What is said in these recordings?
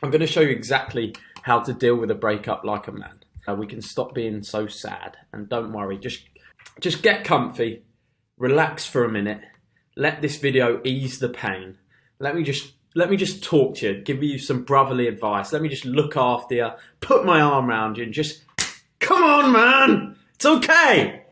I'm going to show you exactly how to deal with a breakup like a man. We can stop being so sad, and don't worry, just get comfy, relax for a minute, let this video ease the pain. Let me just talk to you, give you some brotherly advice. Let me just look after you, put my arm around you, and just, come on, man, it's okay.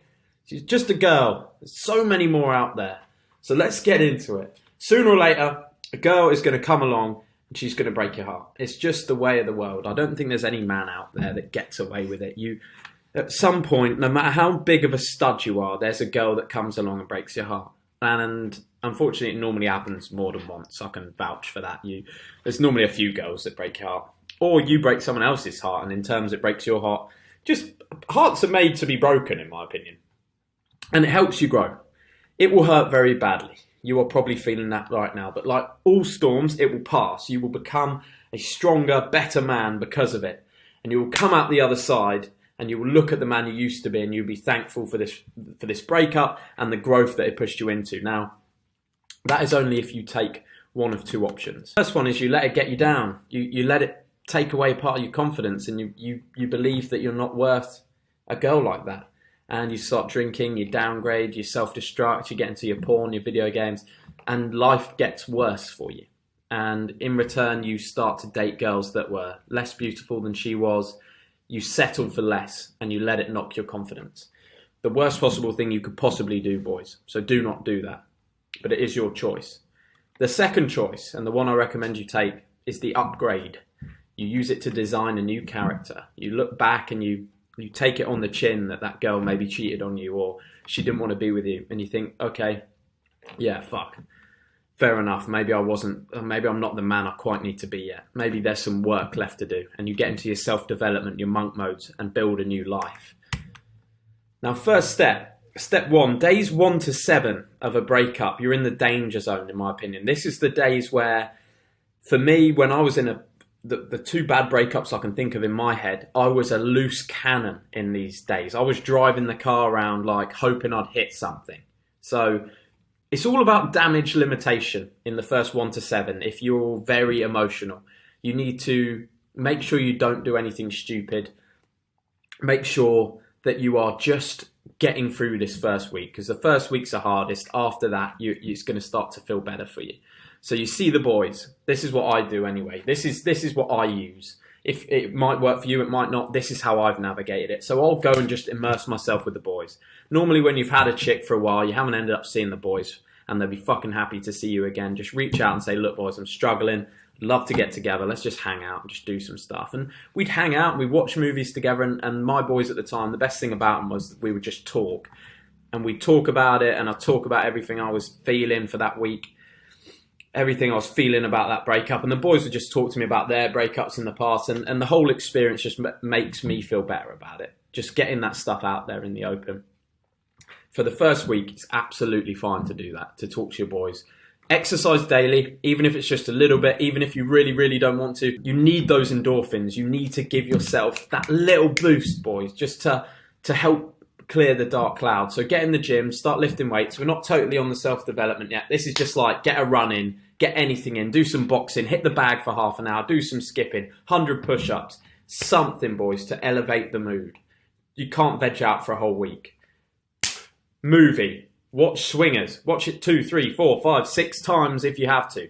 She's just a girl. There's so many more out there. So let's get into it. Sooner or later, a girl is going to come along and she's going to break your heart. It's just the way of the world. I don't think there's any man out there that gets away with it. At some point, no matter how big of a stud you are, there's a girl that comes along and breaks your heart. And unfortunately, it normally happens more than once. I can vouch for that. There's normally a few girls that break your heart. Or you break someone else's heart, and in terms it breaks your heart. Just, hearts are made to be broken, in my opinion. And it helps you grow. It will hurt very badly. You are probably feeling that right now. But like all storms, it will pass. You will become a stronger, better man because of it. And you will come out the other side and you will look at the man you used to be and you'll be thankful for this breakup and the growth that it pushed you into. Now, that is only if you take one of two options. First one is you let it get you down. You let it take away part of your confidence and you believe that you're not worth a girl like that. And you start drinking, you downgrade, you self-destruct, you get into your porn, your video games, and life gets worse for you. And in return, you start to date girls that were less beautiful than she was. You settle for less, and you let it knock your confidence. The worst possible thing you could possibly do, boys. So do not do that. But it is your choice. The second choice, and the one I recommend you take, is the upgrade. You use it to design a new character. You look back and you take it on the chin that girl maybe cheated on you or she didn't want to be with you. And you think, okay, yeah, fuck. Fair enough. Maybe I'm not the man I quite need to be yet. Maybe there's some work left to do. And you get into your self-development, your monk modes, and build a new life. Now, first step 1, days 1 to 7 of a breakup, you're in the danger zone, in my opinion. This is the days where, for me, when I was in the two bad breakups I can think of in my head, I was a loose cannon in these days. I was driving the car around like hoping I'd hit something. So it's all about damage limitation in the first 1 to 7. If you're very emotional, you need to make sure you don't do anything stupid. Make sure that you are just getting through this first week, because the first week's the hardest. After that, it's going to start to feel better for you. So you see the boys. This is what I do anyway. This is what I use. If it might work for you, it might not. This is how I've navigated it. So I'll go and just immerse myself with the boys. Normally when you've had a chick for a while, you haven't ended up seeing the boys and they'll be fucking happy to see you again. Just reach out and say, look boys, I'm struggling. I'd love to get together. Let's just hang out and just do some stuff. And we'd hang out and we'd watch movies together. And my boys at the time, the best thing about them was that we would just talk. And we'd talk about it and I'd talk about everything I was feeling for that week. Everything I was feeling about that breakup, and the boys would just talk to me about their breakups in the past, and the whole experience just makes me feel better about it. Just getting that stuff out there in the open. For the first week, it's absolutely fine to do that, to talk to your boys. Exercise daily, even if it's just a little bit, even if you really, really don't want to. You need those endorphins. You need to give yourself that little boost, boys, just to help clear the dark cloud. So get in the gym, start lifting weights. We're not totally on the self-development yet. This is just like get a run in, get anything in, do some boxing, hit the bag for half an hour, do some skipping, 100 push-ups, something, boys, to elevate the mood. You can't veg out for a whole week. Movie, watch Swingers, watch it 2, 3, 4, 5, 6 times if you have to.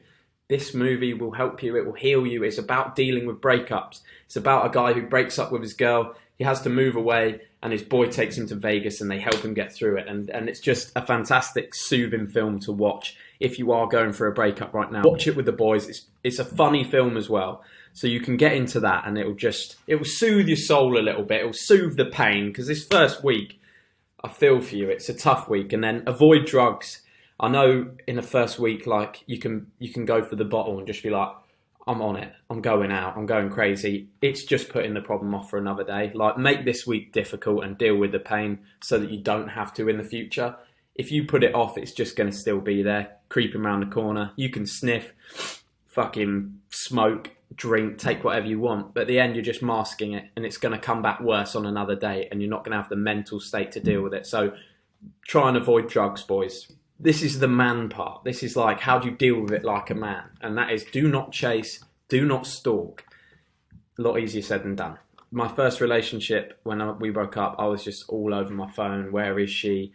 This movie will help you, it will heal you. It's about dealing with breakups. It's about a guy who breaks up with his girl, he has to move away, and his boy takes him to Vegas and they help him get through it. And it's just a fantastic, soothing film to watch if you are going for a breakup right now. Watch it with the boys. It's a funny film as well. So you can get into that and it will soothe your soul a little bit. It will soothe the pain, because this first week, I feel for you. It's a tough week. And then avoid drugs. I know in the first week, like you can go for the bottle and just be like, I'm on it. I'm going out. I'm going crazy. It's just putting the problem off for another day. Like, make this week difficult and deal with the pain so that you don't have to in the future. If you put it off, it's just going to still be there, creeping around the corner. You can sniff, fucking smoke, drink, take whatever you want. But at the end, you're just masking it, and it's going to come back worse on another day, and you're not going to have the mental state to deal with it. So try and avoid drugs, boys. This is the man part. This is like, how do you deal with it like a man? And that is, do not chase, Do not stalk. A lot easier said than done. My first relationship, when we broke up, I was just all over my phone. Where is she?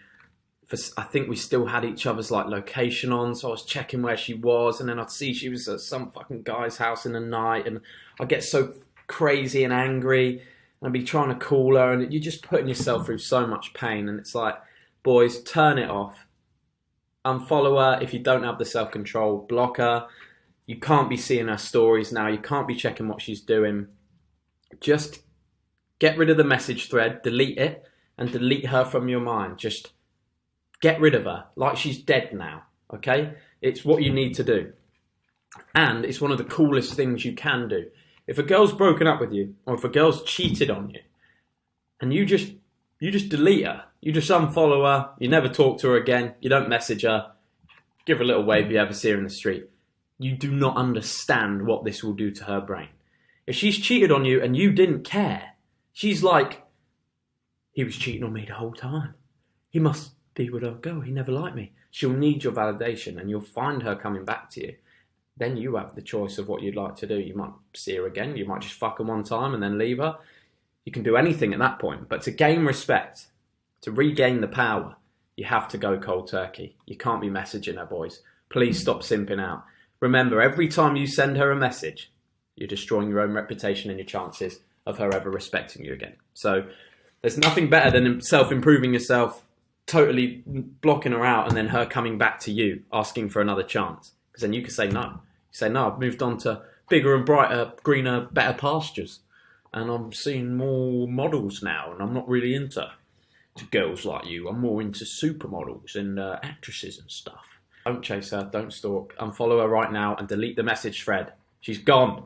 I think we still had each other's like location on, so I was checking where she was, and then I'd see she was at some fucking guy's house in the night, and I'd get so crazy and angry, and I'd be trying to call her, and you're just putting yourself through so much pain. And it's like, boys, turn it off. Unfollow her if you don't have the self-control. Block her. You can't be seeing her stories now. You can't be checking what she's doing. Just get rid of the message thread, delete it, and delete her from your mind. Just get rid of her like she's dead now, okay? It's what you need to do. And it's one of the coolest things you can do. If a girl's broken up with you, or if a girl's cheated on you, and you just delete her, you just unfollow her, you never talk to her again, you don't message her, give her a little wave if you ever see her in the street, you do not understand what this will do to her brain. If she's cheated on you and you didn't care, she's like, he was cheating on me the whole time. He must be with a girl, he never liked me. She'll need your validation, and you'll find her coming back to you. Then you have the choice of what you'd like to do. You might see her again, you might just fuck her one time and then leave her. You can do anything at that point. But to gain respect, to regain the power, you have to go cold turkey. You can't be messaging her, boys. Please stop simping out. Remember, every time you send her a message, you're destroying your own reputation and your chances of her ever respecting you again. So there's nothing better than self-improving yourself, totally blocking her out, and then her coming back to you, asking for another chance. Because then you can say no. You say, no, I've moved on to bigger and brighter, greener, better pastures. And I'm seeing more models now, and I'm not really into girls like you. I'm more into supermodels and actresses and stuff. Don't chase her, don't stalk. Unfollow her right now and delete the message thread. She's gone.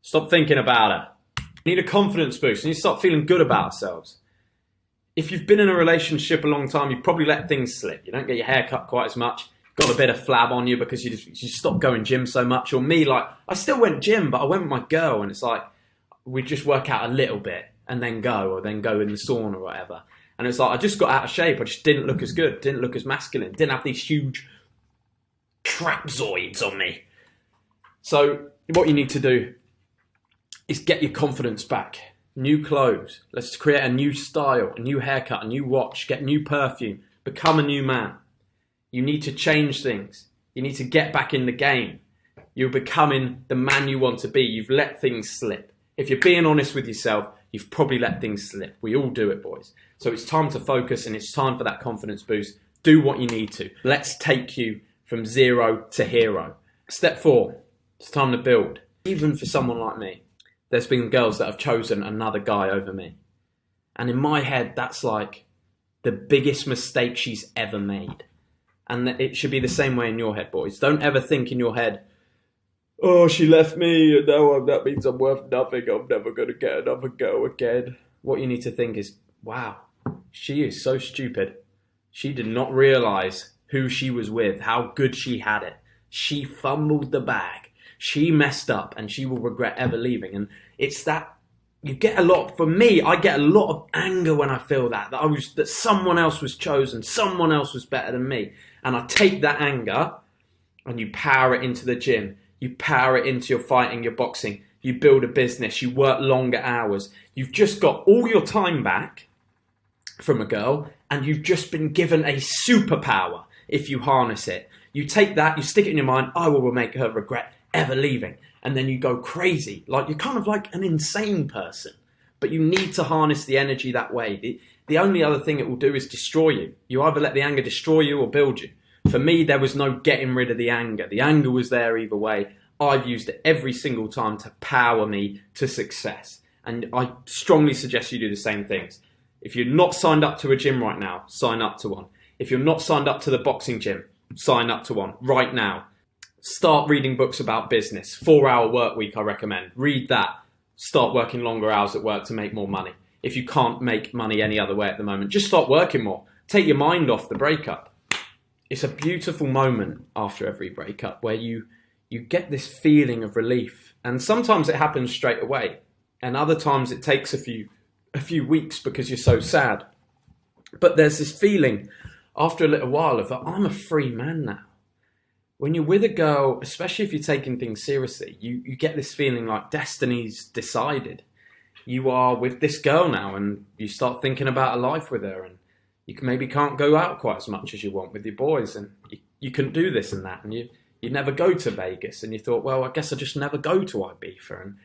Stop thinking about her. You need a confidence boost. You need to start feeling good about ourselves. If you've been in a relationship a long time, you've probably let things slip. You don't get your hair cut quite as much. Got a bit of flab on you because you stopped going gym so much. Or me, like, I still went gym, but I went with my girl, and it's like, we just work out a little bit and then go, or then go in the sauna or whatever. And it's like, I just got out of shape. I just didn't look as good, didn't look as masculine, didn't have these huge trapezoids on me. So what you need to do is get your confidence back. New clothes. Let's create a new style, a new haircut, a new watch, get new perfume, become a new man. You need to change things. You need to get back in the game. You're becoming the man you want to be. You've let things slip. If you're being honest with yourself, you've probably let things slip. We all do it, boys. So it's time to focus, and it's time for that confidence boost. Do what you need to. Let's take you from 0 to hero. Step 4, it's time to build. Even for someone like me, there's been girls that have chosen another guy over me. And in my head, that's like the biggest mistake she's ever made. And it should be the same way in your head, boys. Don't ever think in your head, oh, she left me, and now that means I'm worth nothing. I'm never going to get another girl again. What you need to think is, wow, she is so stupid. She did not realise who she was with, how good she had it. She fumbled the bag. She messed up, and she will regret ever leaving. And it's that, you get a lot, for me, I get a lot of anger when I feel that someone else was chosen, someone else was better than me. And I take that anger and you power it into the gym. You power it into your fighting, your boxing. You build a business. You work longer hours. You've just got all your time back from a girl, and you've just been given a superpower if you harness it. You take that, you stick it in your mind, I will make her regret ever leaving. And then you go crazy. Like, you're kind of like an insane person. But you need to harness the energy that way. The only other thing it will do is destroy you. You either let the anger destroy you or build you. For me, there was no getting rid of the anger. The anger was there either way. I've used it every single time to power me to success. And I strongly suggest you do the same things. If you're not signed up to a gym right now, sign up to one. If you're not signed up to the boxing gym, sign up to one right now. Start reading books about business. 4-hour work week, I recommend. Read that. Start working longer hours at work to make more money. If you can't make money any other way at the moment, just start working more. Take your mind off the breakup. It's a beautiful moment after every breakup where you get this feeling of relief. And sometimes it happens straight away. And other times it takes a few weeks because you're so sad. But there's this feeling after a little while of, I'm a free man now. when you're with a girl, especially if you're taking things seriously, you get this feeling like destiny's decided. You are with this girl now, and you start thinking about a life with her, and you maybe can't go out quite as much as you want with your boys, and you couldn't do this and that, and you never go to Vegas, and you thought, well, I guess I just never go to Ibiza, and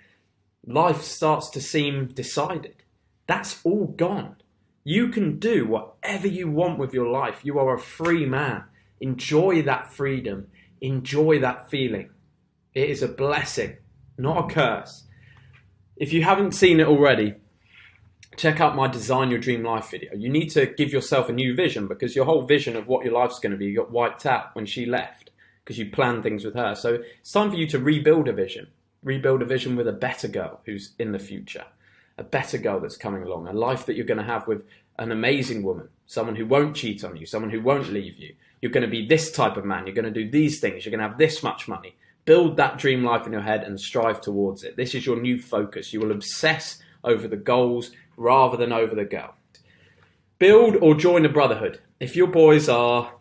life starts to seem decided. That's all gone. You can do whatever you want with your life. You are a free man. Enjoy that freedom. Enjoy that feeling. It is a blessing, not a curse. If you haven't seen it already, check out my Design Your Dream Life video. You need to give yourself a new vision, because your whole vision of what your life's going to be got wiped out when she left, because you planned things with her. So it's time for you to rebuild a vision. Rebuild a vision with a better girl who's in the future. A better girl that's coming along. A life that you're going to have with an amazing woman. Someone who won't cheat on you. Someone who won't leave you. You're going to be this type of man. You're going to do these things. You're going to have this much money. Build that dream life in your head and strive towards it. This is your new focus. You will obsess over the goals rather than over the girl. Build or join a brotherhood. If your boys are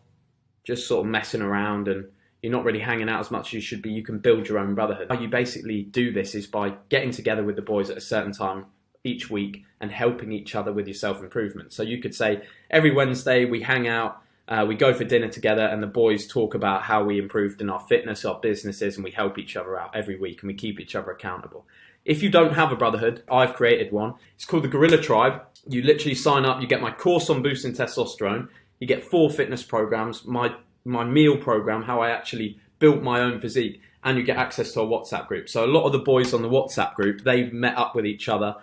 just sort of messing around and you're not really hanging out as much as you should be, you can build your own brotherhood. How you basically do this is by getting together with the boys at a certain time each week and helping each other with your self-improvement. So you could say, every Wednesday we hang out, we go for dinner together, and the boys talk about how we improved in our fitness, our businesses, and we help each other out every week, and we keep each other accountable. If you don't have a brotherhood, I've created one. It's called the Gorilla Tribe. You literally sign up, you get my course on boosting testosterone, you get 4 fitness programs, my meal program, how I actually built my own physique, and you get access to a WhatsApp group. So a lot of the boys on the WhatsApp group, they've met up with each other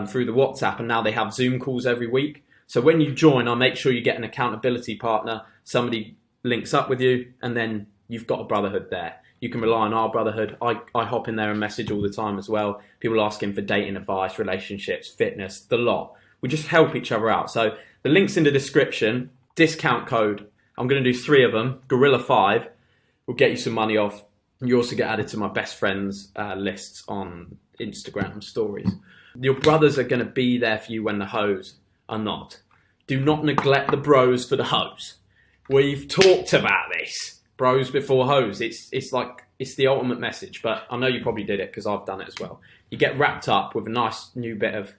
through the WhatsApp, and now they have Zoom calls every week. So when you join, I'll make sure you get an accountability partner. Somebody links up with you, and then you've got a brotherhood there. You can rely on our brotherhood. I hop in there and message all the time as well. People asking for dating advice, relationships, fitness, the lot. We just help each other out. So the link's in the description. Discount code. I'm going to do 3 of them. Gorilla5 will get you some money off. You also get added to my best friends lists on Instagram stories. Your brothers are going to be there for you when the hoes are not. Do not neglect the bros for the hoes. We've talked about this. Bros before hoes. It's the ultimate message, but I know you probably did it because I've done it as well. You get wrapped up with a nice new bit of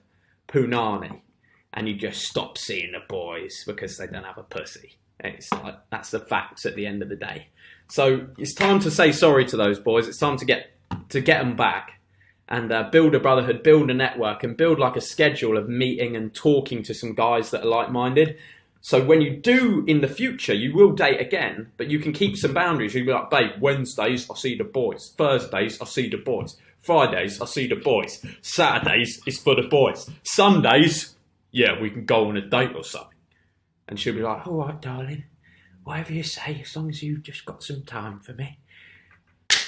punani and you just stop seeing the boys because they don't have a pussy. It's like, that's the facts at the end of the day. So it's time to say sorry to those boys. It's time to get them back and build a brotherhood, build a network, and build like a schedule of meeting and talking to some guys that are like-minded. So when you do in the future, you will date again, but you can keep some boundaries. You'll be like, babe, Wednesdays, I see the boys. Thursdays, I see the boys. Fridays, I see the boys. Saturdays, it's for the boys. Sundays, yeah, we can go on a date or something. And she'll be like, all right, darling, whatever you say, as long as you've just got some time for me.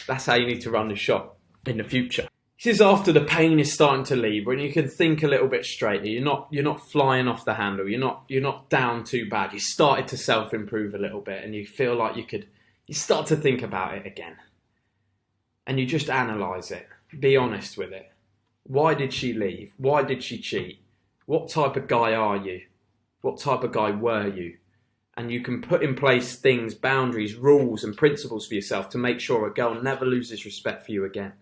That's how you need to run the shop in the future. This is after the pain is starting to leave, when you can think a little bit straighter. You're not flying off the handle. You're not down too bad. You started to self-improve a little bit, and you feel like you start to think about it again. And you just analyse it. Be honest with it. Why did she leave? Why did she cheat? What type of guy are you? What type of guy were you? And you can put in place things, boundaries, rules and principles for yourself to make sure a girl never loses respect for you again.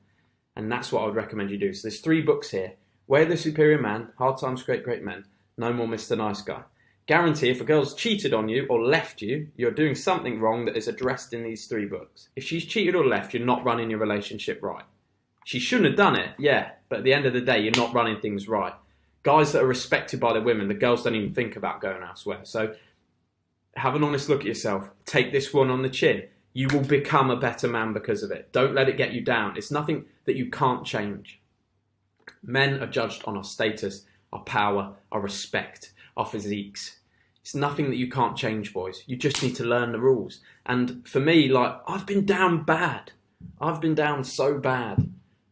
And that's what I would recommend you do. So there's 3 books here. Way of the Superior Man, Hard Times, Great Great Men, No More Mr. Nice Guy. Guarantee if a girl's cheated on you or left you, you're doing something wrong that is addressed in these 3 books. If she's cheated or left, you're not running your relationship right. She shouldn't have done it, yeah, but at the end of the day, you're not running things right. Guys that are respected by the women, the girls don't even think about going elsewhere. So have an honest look at yourself. Take this one on the chin. You will become a better man because of it. Don't let it get you down. It's nothing that you can't change. Men are judged on our status, our power, our respect, our physiques. It's nothing that you can't change, boys. You just need to learn the rules. And for me, like, I've been down bad. I've been down so bad.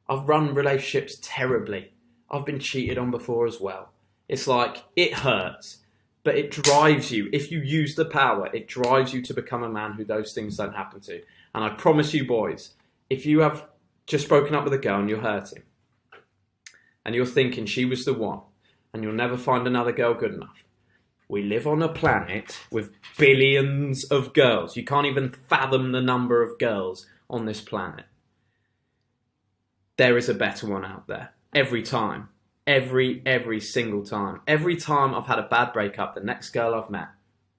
I've run relationships terribly. I've been cheated on before as well. It's like, it hurts. But it drives you, if you use the power, it drives you to become a man who those things don't happen to. And I promise you, boys, if you have just broken up with a girl and you're hurting, and you're thinking she was the one, and you'll never find another girl good enough, We live on a planet with billions of girls. You can't even fathom the number of girls on this planet. There is a better one out there. Every time. Every single time. Every time I've had a bad breakup, the next girl I've met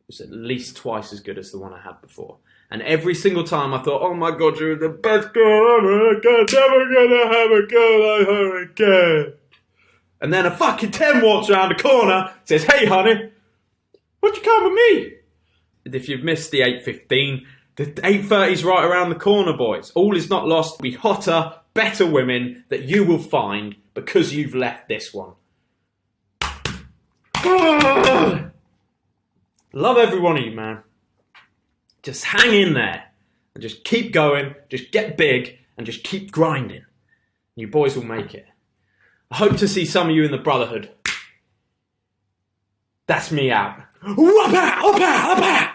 was at least twice as good as the one I had before. And every single time I thought, oh my God, you're the best girl ever. I'm never gonna have a girl like her again. And then a fucking 10 walks around the corner, says, hey honey, why'd you come with me? If you've missed the 8:15, the 8:30's right around the corner, boys. All is not lost. Be hotter, better women that you will find because you've left this one. Love every one of you, man. Just hang in there and just keep going. Just get big and just keep grinding. You boys will make it. I hope to see some of you in the Brotherhood. That's me out. Whoppa, whoppa, whoppa.